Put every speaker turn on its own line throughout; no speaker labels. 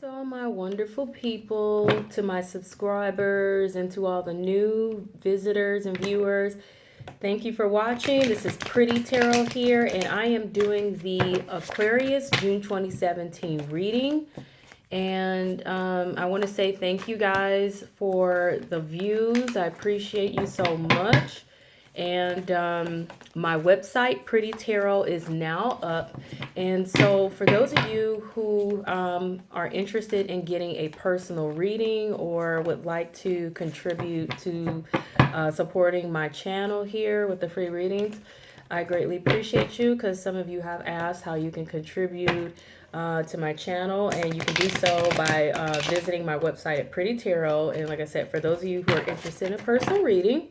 To all my wonderful people, to my subscribers, and to all the new visitors and viewers. Thank you for watching. This is Pretty Tarot here, and I am doing the Aquarius June 2017 reading. And I want to say thank you guys for the views. I appreciate you so much. And my website, Pretty Tarot, is now up. And so for those of you who are interested in getting a personal reading or would like to contribute to supporting my channel here with the free readings, I greatly appreciate you, because some of you have asked how you can contribute to my channel, and you can do so by visiting my website at Pretty Tarot. And like I said, for those of you who are interested in a personal reading,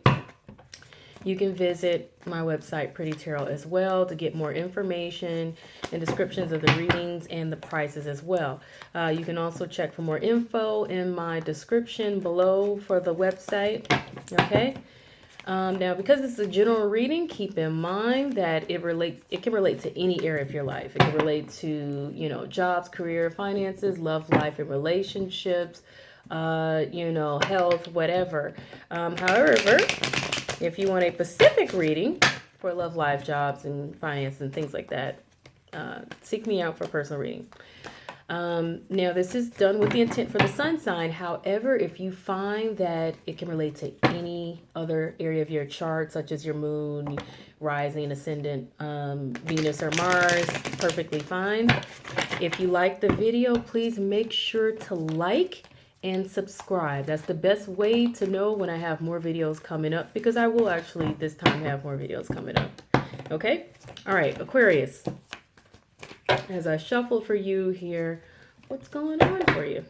you can visit my website, Pretty Tarot, as well, to get more information and descriptions of the readings and the prices as well. You can also check for more info in my description below for the website. Okay. Now, because this is a general reading, keep in mind that it can relate to any area of your life. It can relate to, jobs, career, finances, love life, and relationships, health, whatever. However, if you want a specific reading for love, life, jobs, and finance and things like that, seek me out for a personal reading. Now, this is done with the intent for the sun sign. However, if you find that it can relate to any other area of your chart, such as your moon, rising, ascendant, Venus, or Mars, perfectly fine. If you like the video, please make sure to like and subscribe. That's the best way to know when I have more videos coming up, because I will actually this time have more videos coming up. Okay? All right, Aquarius. As I shuffle for you here, what's going on for you?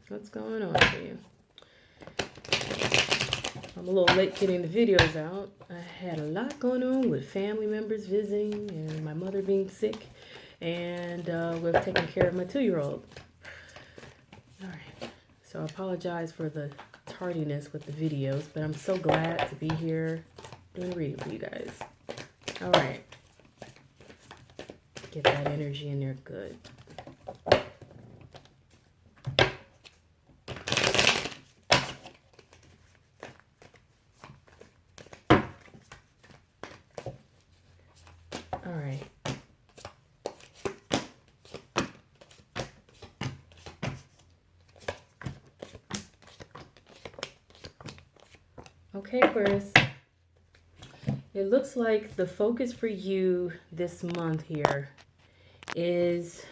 What's going on for you? I'm a little late getting the videos out. I had a lot going on with family members visiting and my mother being sick, and with taking care of my 2-year-old. All right. So I apologize for the tardiness with the videos, but I'm so glad to be here doing a reading for you guys. All right. Get that energy in there good. All right. Okay, Aquarius. It looks like the focus for you this month here is,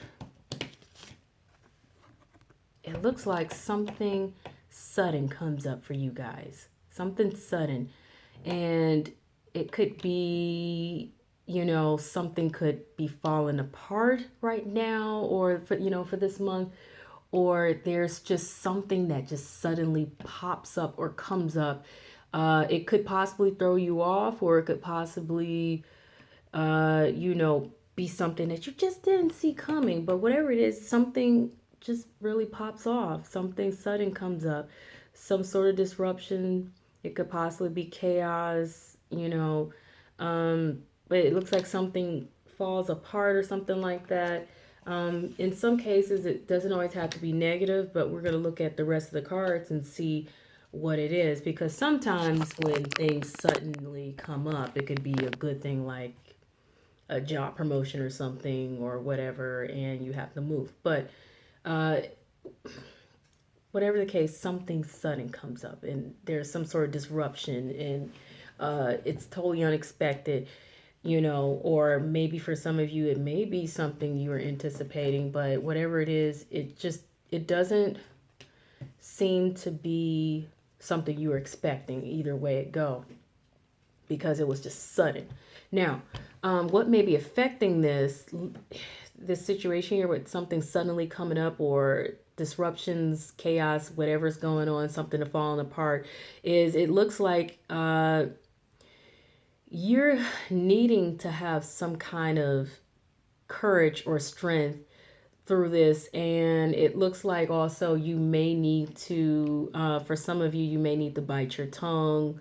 it looks like something sudden comes up for you guys. Something sudden. And it could be, something could be falling apart right now, or for this month, or there's just something that just suddenly pops up or comes up. It could possibly throw you off, or it could possibly, be something that you just didn't see coming. But whatever it is, something just really pops off. Something sudden comes up. Some sort of disruption. It could possibly be chaos, but it looks like something falls apart or something like that. In some cases, it doesn't always have to be negative, but we're going to look at the rest of the cards and see what it is. Because sometimes when things suddenly come up, it could be a good thing, like a job promotion or something or whatever, and you have to move. But whatever the case, something sudden comes up and there's some sort of disruption, and it's totally unexpected, or maybe for some of you, it may be something you were anticipating, but whatever it is, it doesn't seem to be something you were expecting either way it go, because it was just sudden. Now, what may be affecting this situation here with something suddenly coming up, or disruptions, chaos, whatever's going on, something falling apart, is it looks like you're needing to have some kind of courage or strength through this. And it looks like also you may need to, for some of you, you may need to bite your tongue,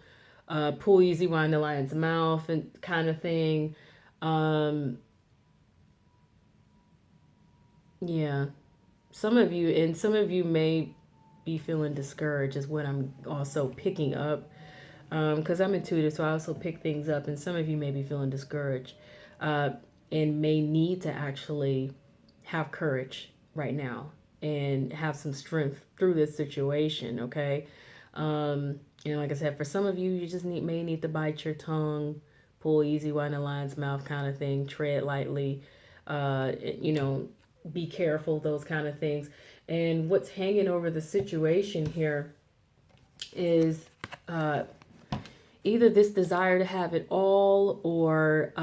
pull easy around the lion's mouth and kind of thing. Yeah. some of you, and some of you may be feeling discouraged, is what I'm also picking up. Because I'm intuitive, so I also pick things up, and some of you may be feeling discouraged, uh, and may need to actually have courage right now and have some strength through this situation. Okay, like I said, for some of you, you just may need to bite your tongue, pull easy, widen the lion's mouth kind of thing, tread lightly, you know, be careful, those kind of things. And what's hanging over the situation here is either this desire to have it all, or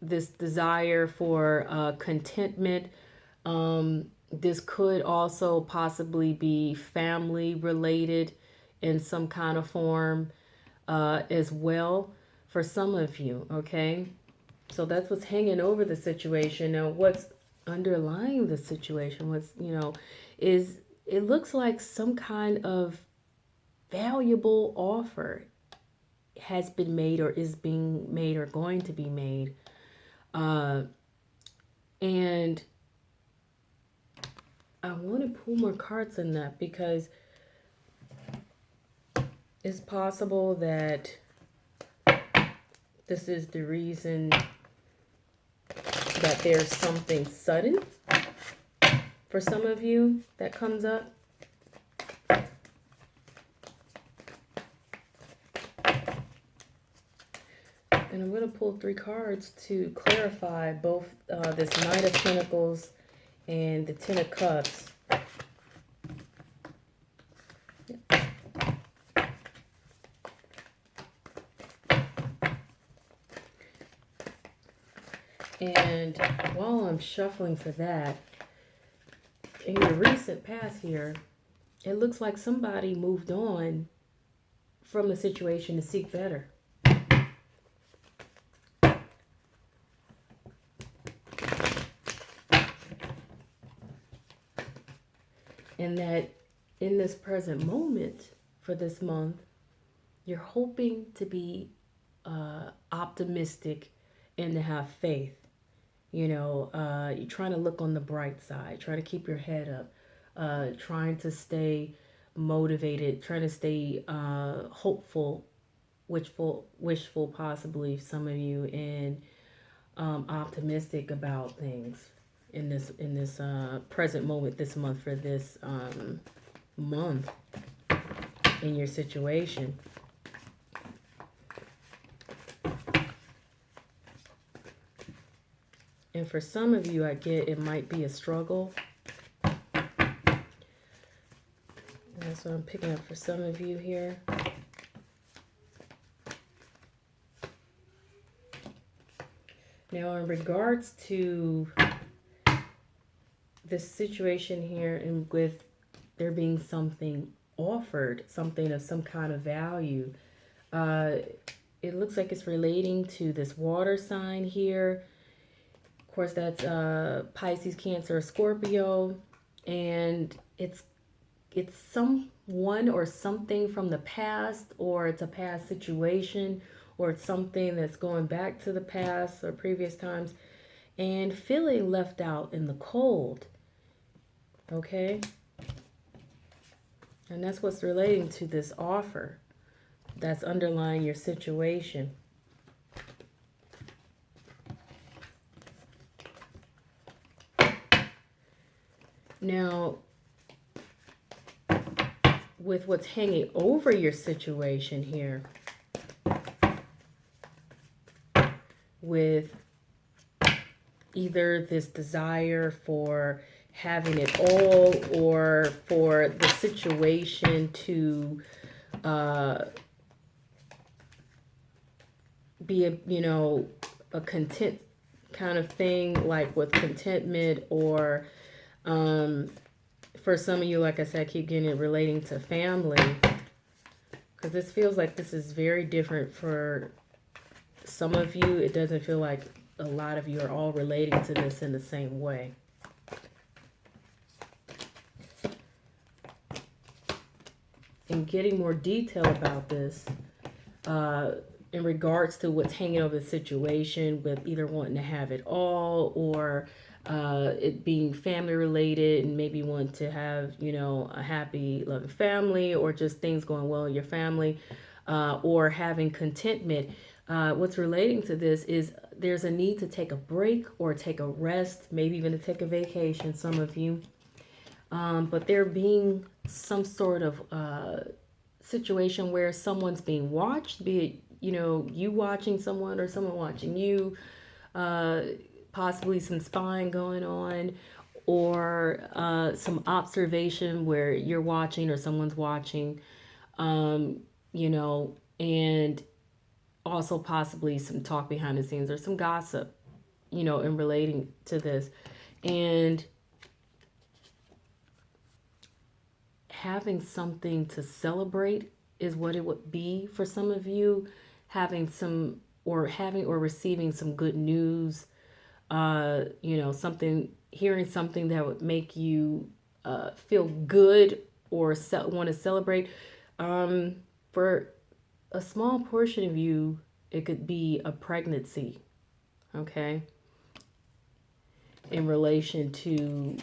this desire for contentment. This could also possibly be family related in some kind of form as well for some of you. Okay, so that's what's hanging over the situation. Now, what's underlying the situation, is it looks like some kind of valuable offer has been made, or is being made, or going to be made. And I want to pull more cards on that, because it's possible that this is the reason that there's something sudden for some of you that comes up. And I'm going to pull 3 cards to clarify both this Knight of Pentacles and the Ten of Cups. And while I'm shuffling for that, in your recent past here, it looks like somebody moved on from the situation to seek better. And that in this present moment for this month, you're hoping to be optimistic and to have faith. You're trying to look on the bright side, try to keep your head up, trying to stay motivated, trying to stay hopeful, wishful possibly, some of you, and optimistic about things in this present moment this month, for this month in your situation. And for some of you, I get it might be a struggle. That's what I'm picking up for some of you here. Now, in regards to this situation here, and with there being something offered, something of some kind of value, it looks like it's relating to this water sign here. Of course, that's Pisces, Cancer, Scorpio, and it's someone or something from the past, or it's a past situation, or it's something that's going back to the past or previous times, and feeling left out in the cold. Okay? And that's what's relating to this offer that's underlying your situation. Now, with what's hanging over your situation here, with either this desire for having it all, or for the situation to be a content kind of thing, like with contentment, or for some of you, like I said, I keep getting it relating to family, because this feels like this is very different for some of you. It doesn't feel like a lot of you are all relating to this in the same way. And getting more detail about this, in regards to what's hanging over the situation, with either wanting to have it all, or it being family related and maybe want to have, a happy, loving family, or just things going well in your family, or having contentment. What's relating to this is there's a need to take a break or take a rest, maybe even to take a vacation, some of you. But there being some sort of situation where someone's being watched, be it, you watching someone or someone watching you, possibly some spying going on, or some observation where you're watching or someone's watching, and also possibly some talk behind the scenes or some gossip, in relating to this. And having something to celebrate is what it would be for some of you, having some or having or receiving some good news, something, hearing something that would make you feel good or want to celebrate. For a small portion of you, it could be a pregnancy, okay, in relation to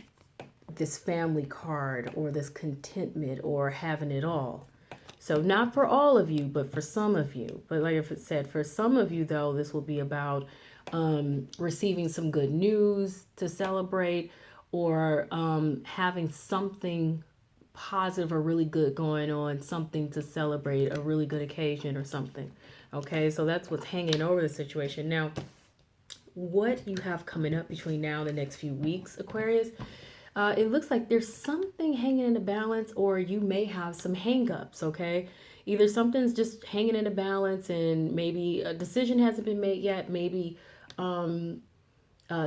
this family card or this contentment or having it all. So not for all of you, but for some of you. But like I said, for some of you though, this will be about receiving some good news to celebrate, or having something positive or really good going on, something to celebrate, a really good occasion or something. Okay, so that's what's hanging over the situation. Now, what you have coming up between now and the next few weeks, Aquarius, it looks like there's something hanging in the balance, or you may have some hangups, okay? Either something's just hanging in the balance and maybe a decision hasn't been made yet, maybe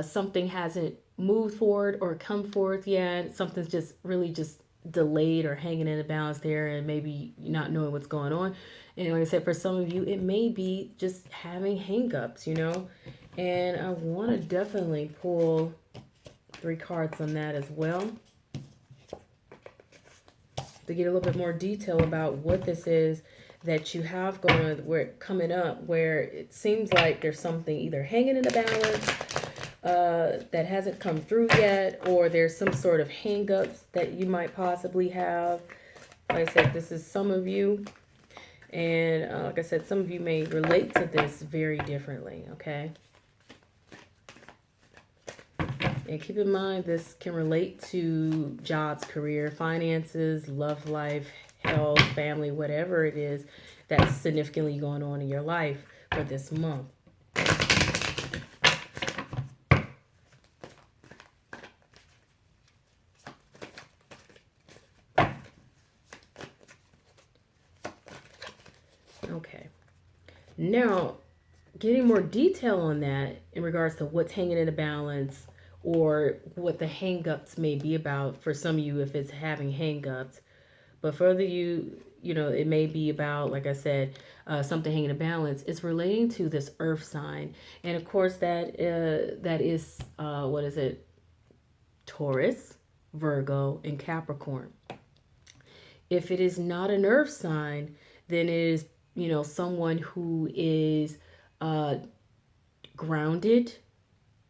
something hasn't moved forward or come forth yet, something's just really just delayed or hanging in the balance there, and maybe not knowing what's going on. And like I said, for some of you, it may be just having hangups, and I want to definitely pull 3 cards on that as well to get a little bit more detail about what this is that you have going, where coming up, where it seems like there's something either hanging in the balance that hasn't come through yet, or there's some sort of hang-ups that you might possibly have. Like I said, this is some of you, and like I said, some of you may relate to this very differently, okay? And keep in mind, this can relate to jobs, career, finances, love life, health, family, whatever it is that's significantly going on in your life for this month. Okay. Now, getting more detail on that in regards to what's hanging in the balance, or what the hang-ups may be about for some of you if it's having hang-ups. But for other you, it may be about, like I said, something hanging in balance. It's relating to this earth sign. And of course that is, what is it? Taurus, Virgo, and Capricorn. If it is not an earth sign, then it is, someone who is grounded,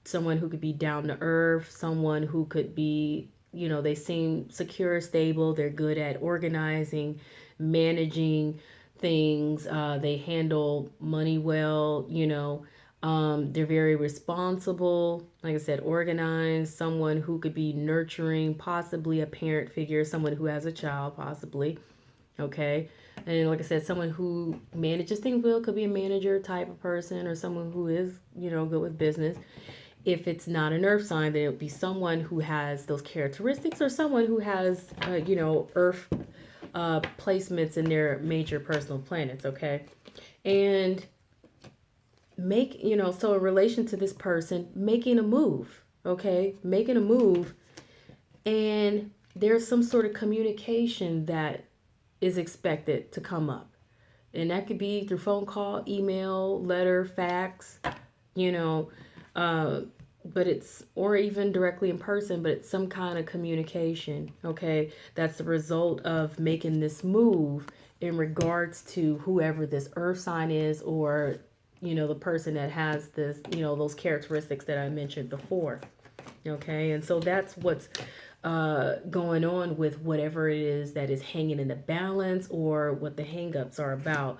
someone who could be down to earth, someone who could be, they seem secure, stable, they're good at organizing, managing things, they handle money well, they're very responsible, like I said, organized, someone who could be nurturing, possibly a parent figure, someone who has a child, possibly, okay? And like I said, someone who manages things well, could be a manager type of person, or someone who is, good with business. If it's not an earth sign, then it would be someone who has those characteristics, or someone who has, earth placements in their major personal planets, okay? And so in relation to this person, making a move, okay? Making a move, and there's some sort of communication that is expected to come up. And that could be through phone call, email, letter, fax, but it's, or even directly in person, but it's some kind of communication, okay? That's the result of making this move in regards to whoever this earth sign is, or, the person that has this, those characteristics that I mentioned before, Okay, and so that's what's going on with whatever it is that is hanging in the balance, or what the hangups are about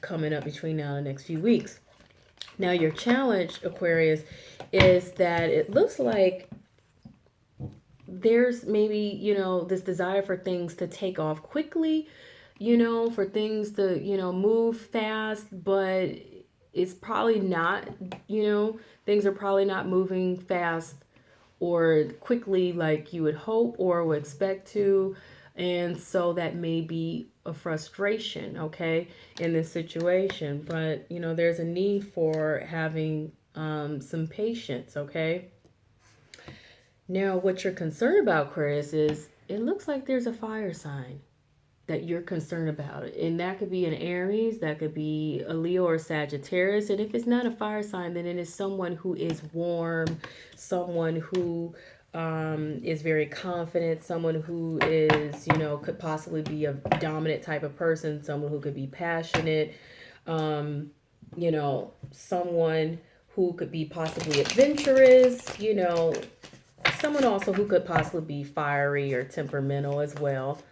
coming up between now and the next few weeks. Now, your challenge, Aquarius, is that it looks like there's maybe, this desire for things to take off quickly, for things to, move fast, but it's probably not, things are probably not moving fast or quickly like you would hope or would expect to. And so that may be a frustration, okay, in this situation. But, there's a need for having some patience, okay? Now, what you're concerned about, Chris, is it looks like there's a fire sign that you're concerned about. And that could be an Aries, that could be a Leo or Sagittarius. And if it's not a fire sign, then it is someone who is warm, someone who is very confident, someone who is, could possibly be a dominant type of person, someone who could be passionate, someone who could be possibly adventurous, someone also who could possibly be fiery or temperamental as well.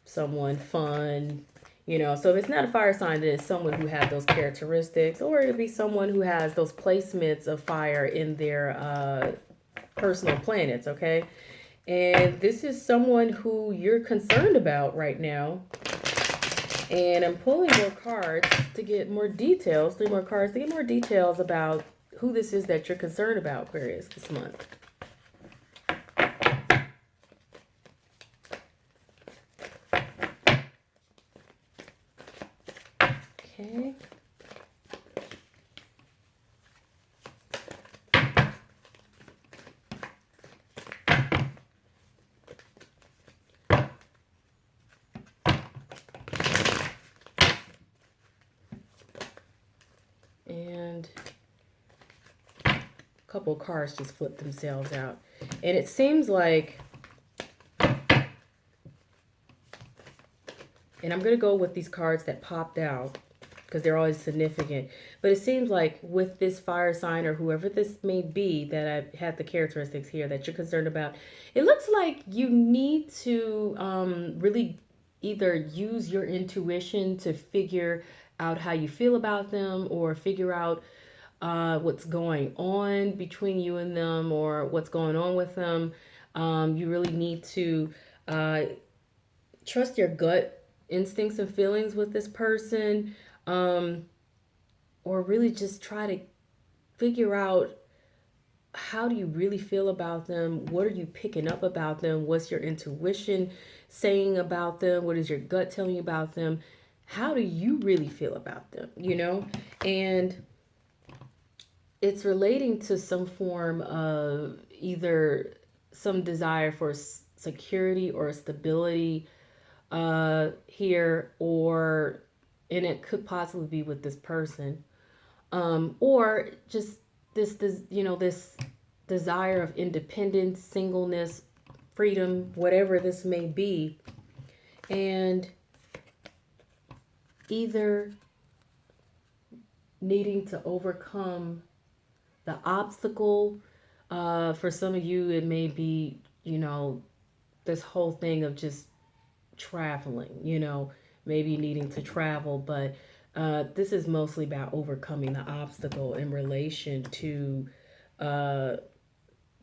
Someone fun, so if it's not a fire sign, then it's someone who has those characteristics, or it'll be someone who has those placements of fire in their personal planets, okay? And this is someone who you're concerned about right now. And I'm pulling more cards to get more details, 3 more cards to get more details about who this is that you're concerned about, Aquarius, this month. Okay. And a couple of cards just flipped themselves out. And it seems like, and I'm going to go with these cards that popped out because they're always significant. But it seems like with this fire sign, or whoever this may be that I've had the characteristics here that you're concerned about, it looks like you need to really either use your intuition to figure out how you feel about them, or figure out what's going on between you and them, or what's going on with them. You really need to trust your gut instincts and feelings with this person, or really just try to figure out, how do you really feel about them? What are you picking up about them? What's your intuition saying about them? What is your gut telling you about them? How do you really feel about them? And it's relating to some form of either some desire for security or stability here, and it could possibly be with this person, or just this desire of independence, singleness, freedom, whatever this may be, and either needing to overcome the obstacle. For some of you, it may be, this whole thing of just traveling, maybe needing to travel, but this is mostly about overcoming the obstacle in relation to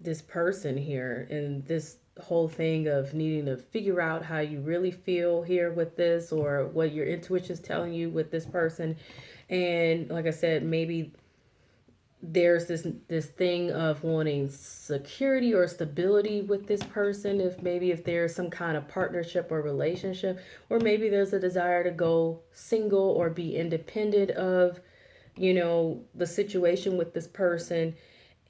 this person here, and this whole thing of needing to figure out how you really feel here with this, or what your intuition is telling you with this person. And like I said, maybe there's this thing of wanting security or stability with this person, if there's some kind of partnership or relationship, or maybe there's a desire to go single or be independent of the situation with this person,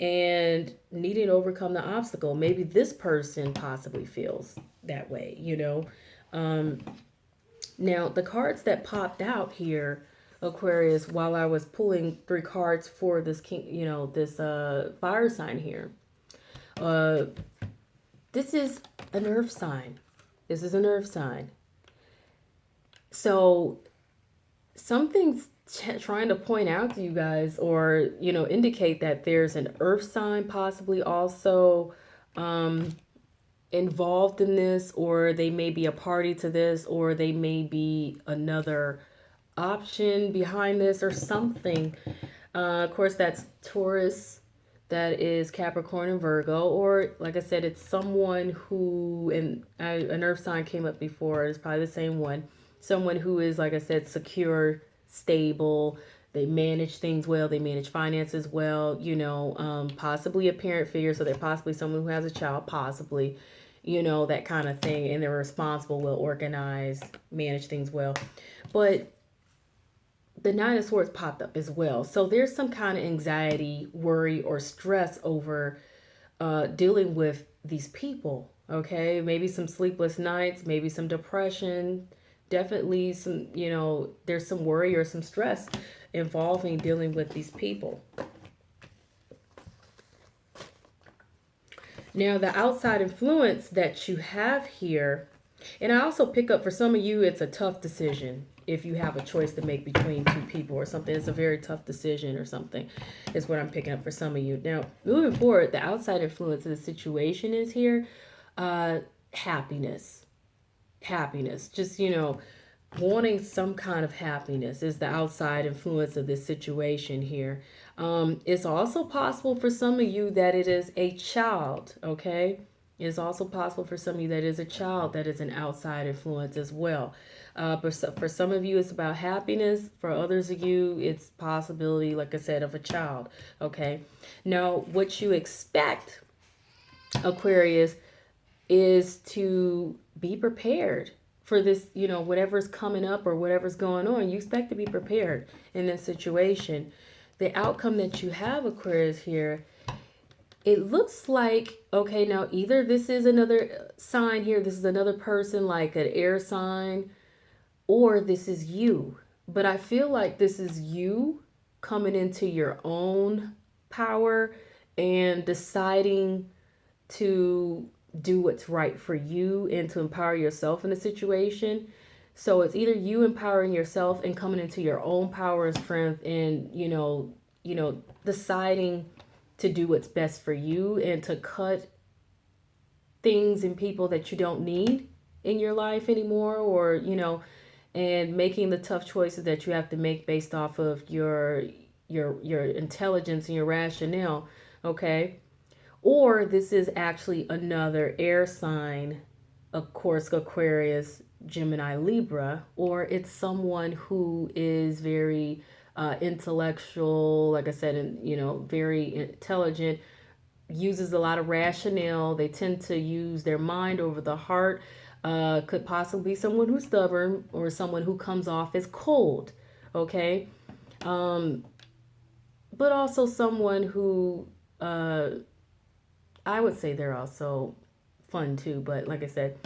and needing to overcome the obstacle. Maybe this person possibly feels that way. Now the cards that popped out here, Aquarius, while I was pulling 3 cards for this this fire sign here. This is an earth sign. This is an earth sign. So something's trying to point out to you guys, or indicate that there's an earth sign possibly also involved in this, or they may be a party to this, or they may be another option behind this or something. Of course, that's Taurus, that is Capricorn and Virgo, or like I said, it's someone who, and an earth sign came up before, it's probably the same one. Someone who is, like I said, secure, stable, they manage things well, they manage finances well, possibly a parent figure, so they're possibly someone who has a child, possibly, that kind of thing, and they're responsible, well organized, manage things well. But the Nine of Swords popped up as well. So there's some kind of anxiety, worry, or stress over dealing with these people. Okay, maybe some sleepless nights, maybe some depression, definitely some, there's some worry or some stress involving dealing with these people. Now, the outside influence that you have here, and I also pick up for some of you, it's a tough decision. If you have a choice to make between two people or something, it's a very tough decision or something, is what I'm picking up for some of you. Now, moving forward, the outside influence of the situation is here. Happiness. Happiness. Just, wanting some kind of happiness is the outside influence of this situation here. It's also possible for some of you that it is a child, okay? It's also possible for some of you that is a child that is an outside influence as well. But for some of you, it's about happiness. For others of you, it's possibility, like I said, of a child, okay? Now, what you expect, Aquarius, is to be prepared for this, whatever's coming up or whatever's going on. You expect to be prepared in this situation. The outcome that you have, Aquarius, here, it looks like, okay, now either this is another sign here, this is another person like an air sign, or this is you. But I feel like this is you coming into your own power and deciding to do what's right for you and to empower yourself in a situation. So it's either you empowering yourself and coming into your own power and strength, and deciding to do what's best for you and to cut things and people that you don't need in your life anymore, or and making the tough choices that you have to make based off of your intelligence and your rationale, okay? Or this is actually another air sign, of course, Aquarius, Gemini, Libra, or it's someone who is very intellectual, like I said, and very intelligent, uses a lot of rationale. They tend to use their mind over the heart. Could possibly be someone who's stubborn or someone who comes off as cold, okay? But also someone who, I would say they're also fun too, but like I said,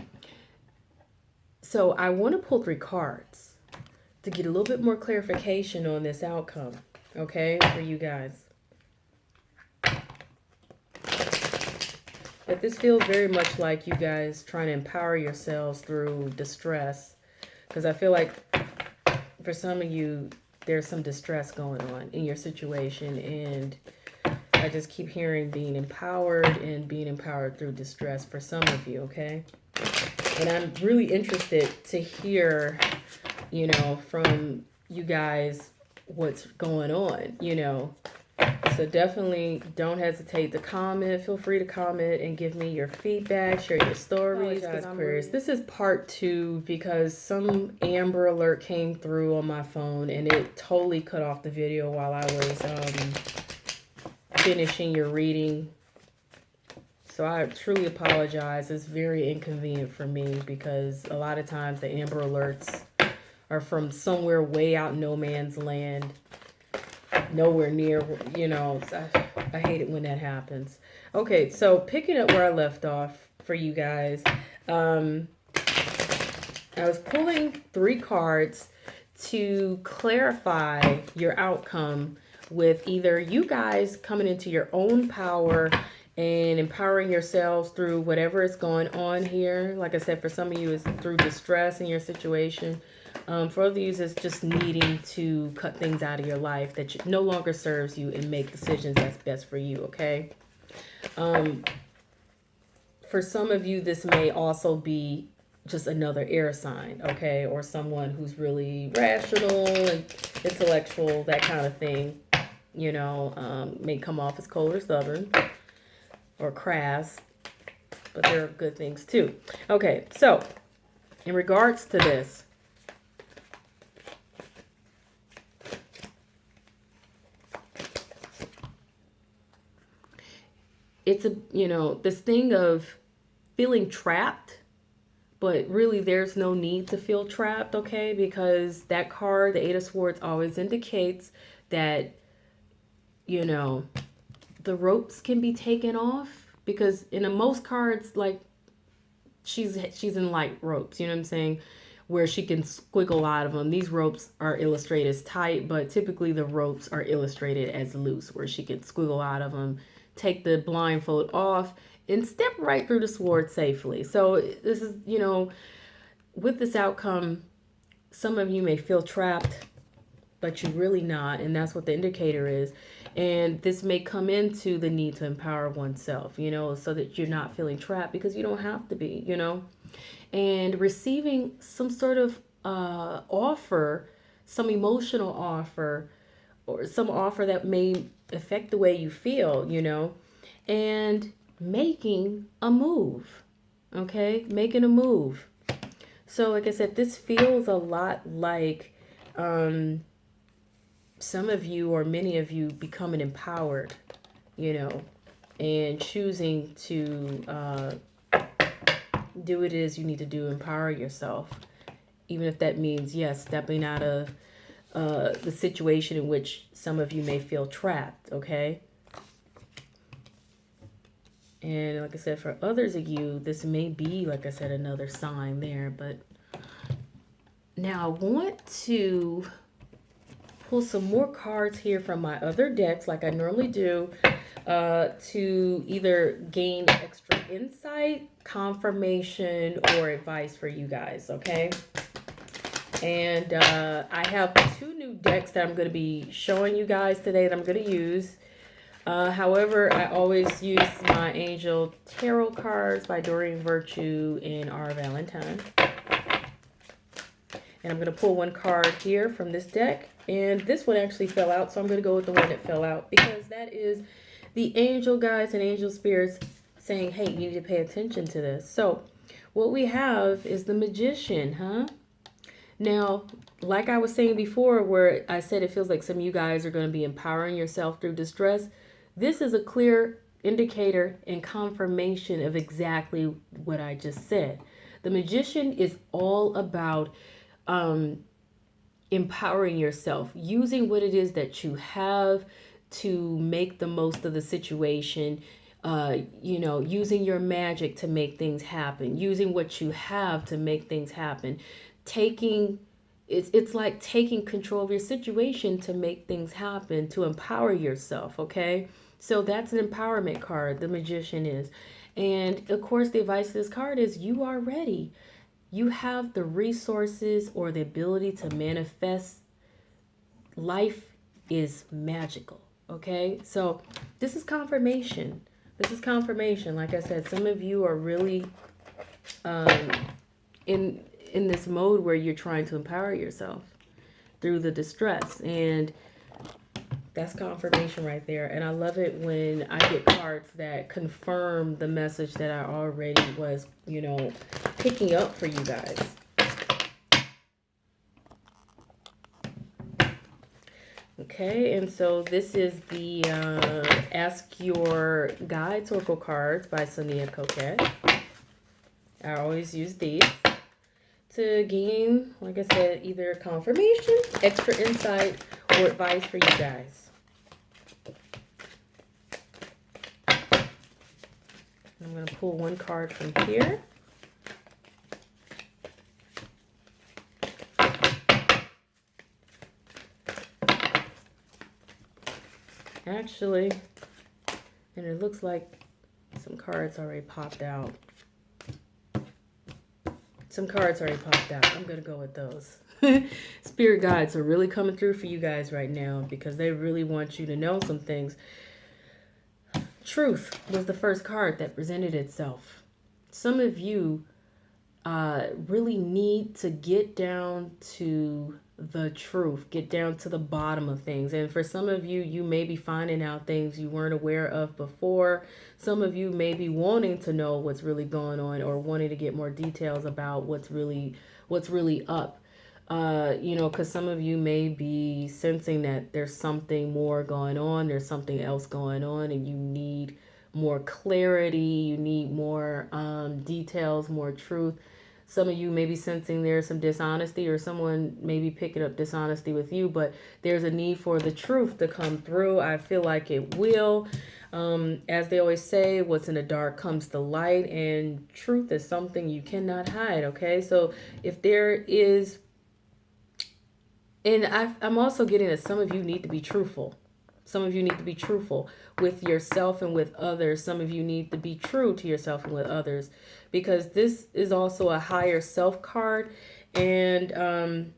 so I want to pull 3 cards to get a little bit more clarification on this outcome, okay, for you guys. But this feels very much like you guys trying to empower yourselves through distress, because I feel like for some of you, there's some distress going on in your situation, and I just keep hearing being empowered and being empowered through distress for some of you, okay? And I'm really interested to hear, from you guys what's going on, So definitely don't hesitate to comment. Feel free to comment and give me your feedback, share your stories, Aquarius. This is part 2 because some Amber Alert came through on my phone and it totally cut off the video while I was finishing your reading. So I truly apologize. It's very inconvenient for me because a lot of times the Amber Alerts are from somewhere way out in no man's land. Nowhere near, so I hate it when that happens. Okay, so picking up where I left off for you guys, I was pulling 3 cards to clarify your outcome with either you guys coming into your own power and empowering yourselves through whatever is going on here. Like I said, for some of you, it's through distress in your situation. For others, it's just needing to cut things out of your life that no longer serves you and make decisions that's best for you, okay? For some of you, this may also be just another air sign, okay? Or someone who's really rational and intellectual, that kind of thing. You know, may come off as cold or stubborn or crass, but there are good things too. Okay, so in regards to this, it's a, you know, this thing of feeling trapped, but really there's no need to feel trapped, okay? Because that card, the Eight of Swords, always indicates that, you know, the ropes can be taken off, because in most cards, like, she's in light ropes, you know what I'm saying, where she can squiggle out of them. These ropes are illustrated as tight, but typically the ropes are illustrated as loose, where she can squiggle out of them, take the blindfold off, and step right through the sword safely. So this is, you know, with this outcome, some of you may feel trapped, but you're really not, and that's what the indicator is. And this may come into the need to empower oneself, you know, so that you're not feeling trapped, because you don't have to be, you know. And receiving some sort of offer, some emotional offer, or some offer that may affect the way you feel, you know, and making a move, okay? Making a move. So like I said, this feels a lot like some of you, or many of you, becoming empowered, you know, and choosing to do what it is you need to do, empower yourself, even if that means, yes, stepping out of the situation in which some of you may feel trapped, okay? And like I said, for others of you, this may be, like I said, another sign there. But now I want to pull some more cards here from my other decks, like I normally do, to either gain extra insight, confirmation, or advice for you guys, okay? And I have 2 new decks that I'm going to be showing you guys today that I'm going to use. However, I always use my Angel Tarot cards by Doreen Virtue and R. Valentine. And I'm going to pull one card here from this deck. And this one actually fell out, so I'm going to go with the one that fell out, because that is the angel guides and angel spirits saying, hey, you need to pay attention to this. So what we have is the Magician, huh? Now, like I was saying before, where I said it feels like some of you guys are going to be empowering yourself through distress, this is a clear indicator and confirmation of exactly what I just said. The Magician is all about empowering yourself, using what it is that you have to make the most of the situation, you know, using your magic to make things happen, using what you have to make things happen, it's like taking control of your situation to make things happen, to empower yourself, okay? So that's an empowerment card, the Magician is. And of course, the advice of this card is you are ready. You have the resources or the ability to manifest. Life is magical, okay? So this is confirmation. This is confirmation. Like I said, some of you are really in this mode where you're trying to empower yourself through the distress, and that's confirmation right there. And I love it when I get cards that confirm the message that I already was, you know, picking up for you guys. Okay, and so this is the Ask Your Guides Oracle cards by Sonia Coquette. I always use these to gain, like I said, either confirmation, extra insight, or advice for you guys. I'm going to pull one card from here. Actually, and it looks like Some cards already popped out. Some cards already popped out. I'm going to go with those. Spirit guides are really coming through for you guys right now because they really want you to know some things. Truth was the first card that presented itself. Some of you really need to get down to the truth, get down to the bottom of things. And for some of you, you may be finding out things you weren't aware of before. Some of you may be wanting to know what's really going on or wanting to get more details about what's really up. Because some of you may be sensing that there's something more going on, there's something else going on, and you need more clarity, you need more details, more truth. Some of you may be sensing there's some dishonesty, or someone may be picking up dishonesty with you, but there's a need for the truth to come through. I feel like it will. As they always say, what's in the dark comes to light, and truth is something you cannot hide, okay? So if there is, and I'm also getting that some of you need to be truthful. Some of you need to be truthful with yourself and with others. Some of you need to be true to yourself and with others, because this is also a higher self card. And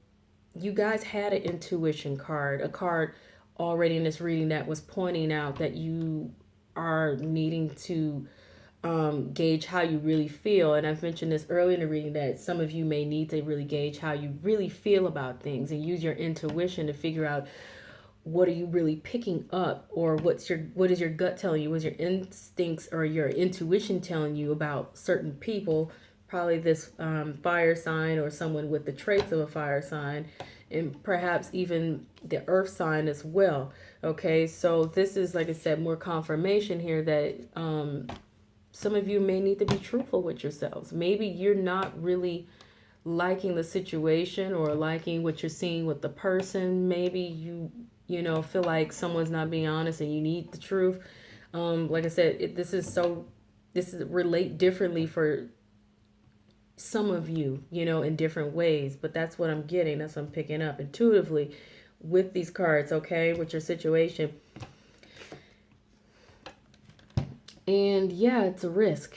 you guys had an intuition card, a card already in this reading that was pointing out that you are needing to gauge how you really feel. And I've mentioned this earlier in the reading that some of you may need to really gauge how you really feel about things and use your intuition to figure out what are you really picking up, or what is your gut telling you, what is your instincts or your intuition telling you about certain people, probably this fire sign or someone with the traits of a fire sign, and perhaps even the earth sign as well. Okay, so this is, like I said, more confirmation here that some of you may need to be truthful with yourselves. Maybe you're not really liking the situation or liking what you're seeing with the person. Maybe you feel like someone's not being honest and you need the truth. Like I said, this is relate differently for some of you, in different ways, but that's what I'm getting. That's what I'm picking up intuitively with these cards, okay, with your situation. And yeah, it's a risk.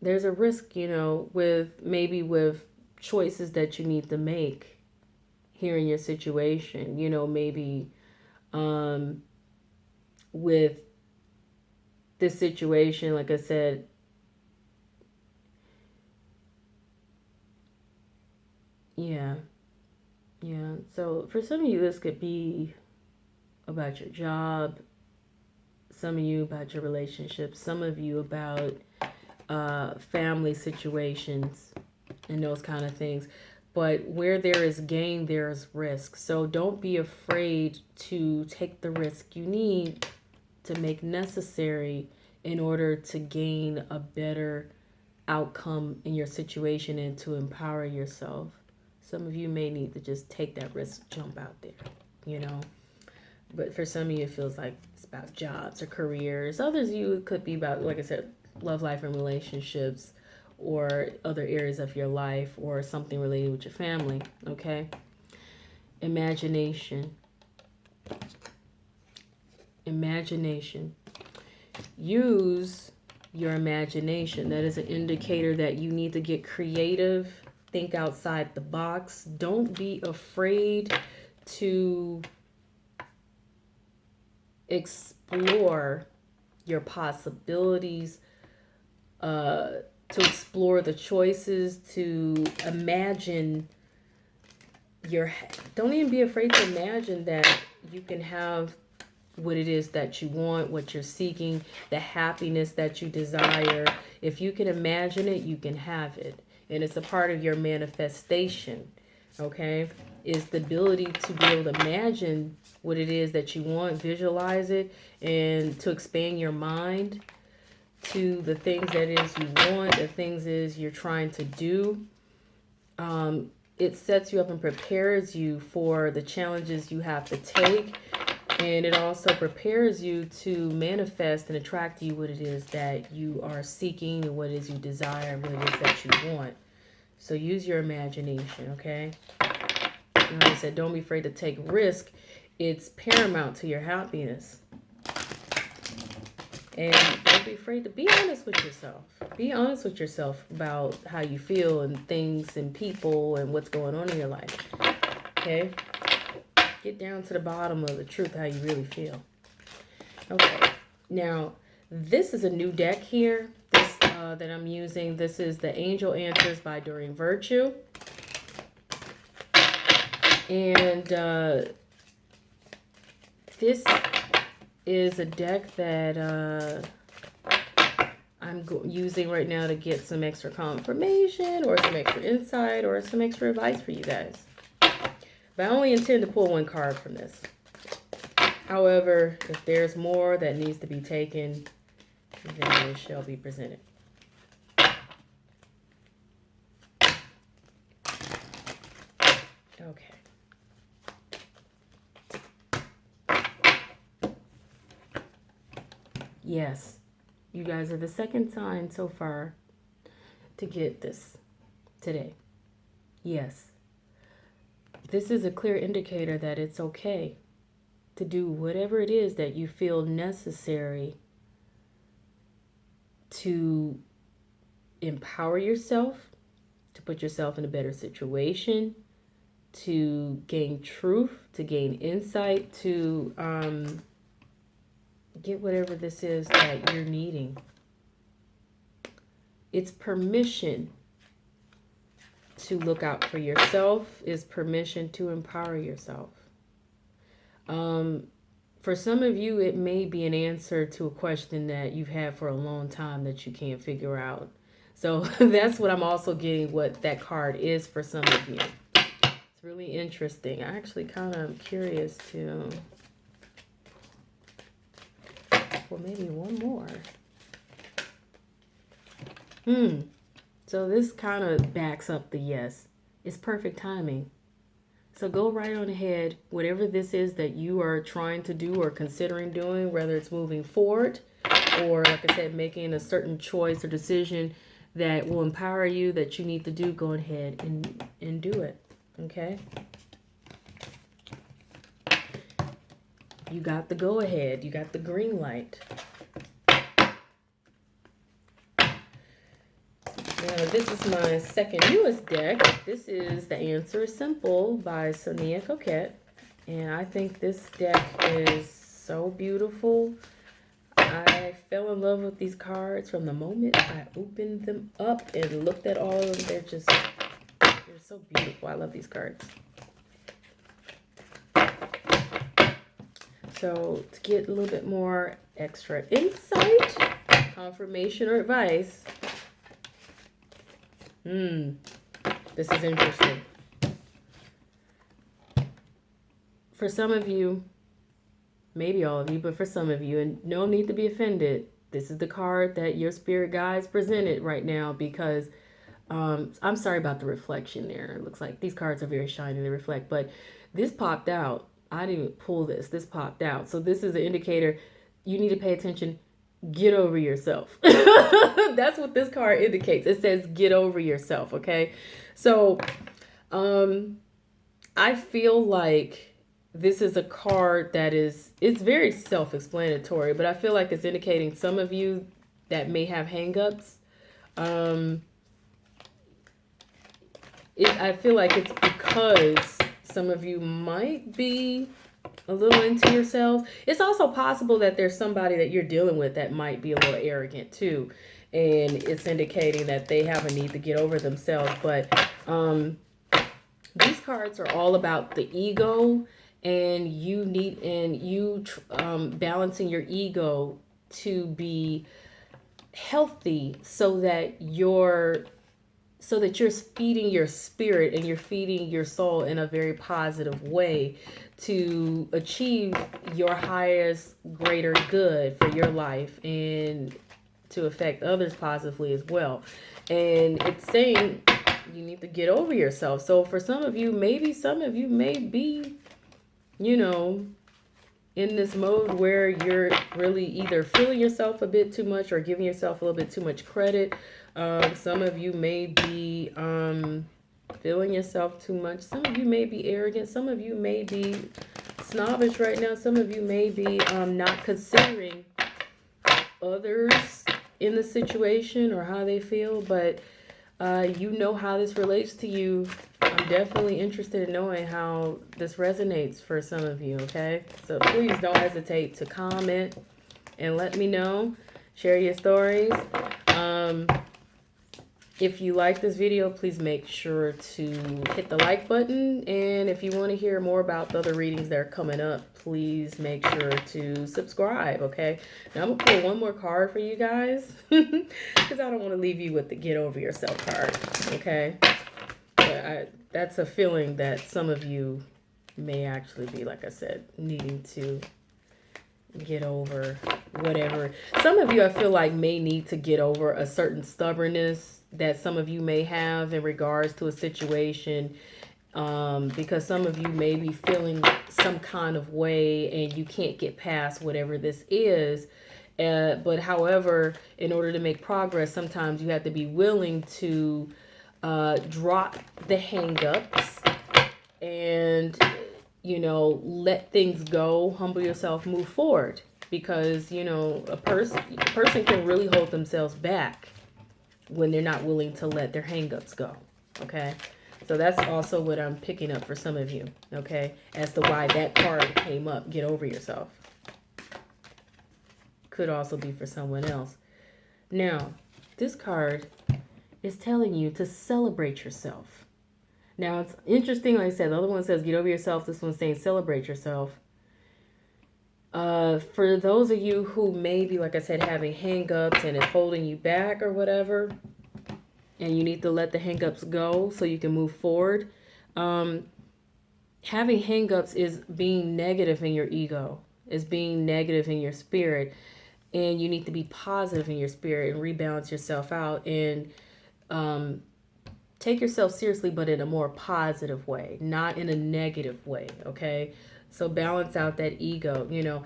There's a risk, with choices that you need to make here in your situation, maybe with this situation, like I said, yeah. So for some of you, this could be about your job, some of you about your relationships, some of you about family situations and those kind of things. But where there is gain, there is risk. So don't be afraid to take the risk you need to make necessary in order to gain a better outcome in your situation and to empower yourself. Some of you may need to just take that risk, jump out there, But for some of you, it feels like it's about jobs or careers. Others, it could be about, like I said, love life and relationships, or other areas of your life, or something related with your family, okay? Imagination. Use your imagination. That is an indicator that you need to get creative, think outside the box. Don't be afraid to explore your possibilities, to explore the choices, to imagine don't even be afraid to imagine that you can have what it is that you want, what you're seeking, the happiness that you desire. If you can imagine it, you can have it. And it's a part of your manifestation, okay? Is the ability to be able to imagine what it is that you want, visualize it, and to expand your mind to the things that is you want, the things is you're trying to do. It sets you up and prepares you for the challenges you have to take. And it also prepares you to manifest and attract to you what it is that you are seeking and what it is you desire and what it is that you want. So use your imagination, okay? And like I said, don't be afraid to take risk. It's paramount to your happiness. And don't be afraid to be honest with yourself. Be honest with yourself about how you feel and things and people and what's going on in your life. Okay? Get down to the bottom of the truth, how you really feel. Okay. Now, this is a new deck here. This that I'm using. This is the Angel Answers by Doreen Virtue. And this is a deck that I'm using right now to get some extra confirmation or some extra insight or some extra advice for you guys. But I only intend to pull one card from this. However, if there's more that needs to be taken, then it shall be presented. Okay. Yes, you guys are the second sign so far to get this today. Yes. This is a clear indicator that it's okay to do whatever it is that you feel necessary to empower yourself, to put yourself in a better situation, to gain truth, to gain insight, to get whatever this is that you're needing. It's permission to look out for yourself, is permission to empower yourself. For some of you, it may be an answer to a question that you've had for a long time that you can't figure out. So that's what I'm also getting, what that card is for some of you. It's really interesting. I actually kind of curious to, well, maybe one more. So this kind of backs up the yes. It's perfect timing. So go right on ahead, whatever this is that you are trying to do or considering doing, whether it's moving forward or, like I said, making a certain choice or decision that will empower you, that you need to do, go ahead and do it, okay? You got the go ahead. You got the green light. Now, this is my second newest deck. This is The Answer is Simple by Sonia Coquette. And I think this deck is so beautiful. I fell in love with these cards from the moment I opened them up and looked at all of them. They're so beautiful. I love these cards. So to get a little bit more extra insight, confirmation, or advice, this is interesting. For some of you, maybe all of you, but for some of you, and no need to be offended, this is the card that your spirit guides presented right now because I'm sorry about the reflection there. It looks like these cards are very shiny, they reflect, but this popped out. I didn't pull this. This popped out. So this is an indicator. You need to pay attention. Get over yourself. That's what this card indicates. It says get over yourself, okay? So I feel like this is a card that it's very self-explanatory, but I feel like it's indicating some of you that may have hangups. I feel like it's because some of you might be a little into yourselves. It's also possible that there's somebody that you're dealing with that might be a little arrogant too. And it's indicating that they have a need to get over themselves. But these cards are all about the ego and balancing your ego to be healthy so that you're feeding your spirit and you're feeding your soul in a very positive way to achieve your highest, greater good for your life and to affect others positively as well. And it's saying you need to get over yourself. So for some of you, maybe some of you may be, in this mode where you're really either feeling yourself a bit too much or giving yourself a little bit too much credit. Some of you may be feeling yourself too much. Some of you may be arrogant. Some of you may be snobbish right now. Some of you may be not considering others in the situation or how they feel, but you know how this relates to you. I'm definitely interested in knowing how this resonates for some of you, okay? So please don't hesitate to comment and let me know. Share your stories. If you like this video, please make sure to hit the like button. And if you want to hear more about the other readings that are coming up, please make sure to subscribe, okay? Now I'm going to pull one more card for you guys because I don't want to leave you with the get over yourself card, okay? But that's a feeling that some of you may actually be, like I said, needing to get over whatever. Some of you, I feel like, may need to get over a certain stubbornness that some of you may have in regards to a situation, because some of you may be feeling some kind of way and you can't get past whatever this is. But however, in order to make progress, sometimes you have to be willing to drop the hang-ups and, you know, let things go, humble yourself, move forward. Because, you know, a person can really hold themselves back when they're not willing to let their hang-ups go, okay? So that's also what I'm picking up for some of you, okay? As to why that card came up, get over yourself. Could also be for someone else. Now, this card is telling you to celebrate yourself. Now, it's interesting, like I said, the other one says get over yourself. This one's saying celebrate yourself. For those of you who may be, like I said, having hang-ups and it's holding you back or whatever, and you need to let the hang-ups go so you can move forward, having hang-ups is being negative in your ego, is being negative in your spirit, and you need to be positive in your spirit and rebalance yourself out and take yourself seriously, but in a more positive way, not in a negative way, okay? So balance out that ego, you know.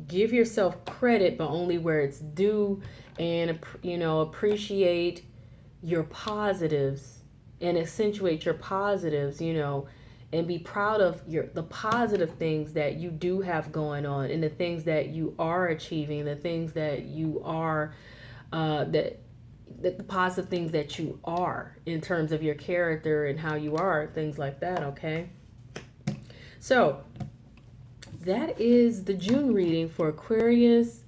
Give yourself credit, but only where it's due, and, you know, appreciate your positives and accentuate your positives, you know, and be proud of the positive things that you do have going on and the things that you are achieving, the things that you are, the positive things that you are in terms of your character and how you are, things like that, okay? So that is the June reading for Aquarius,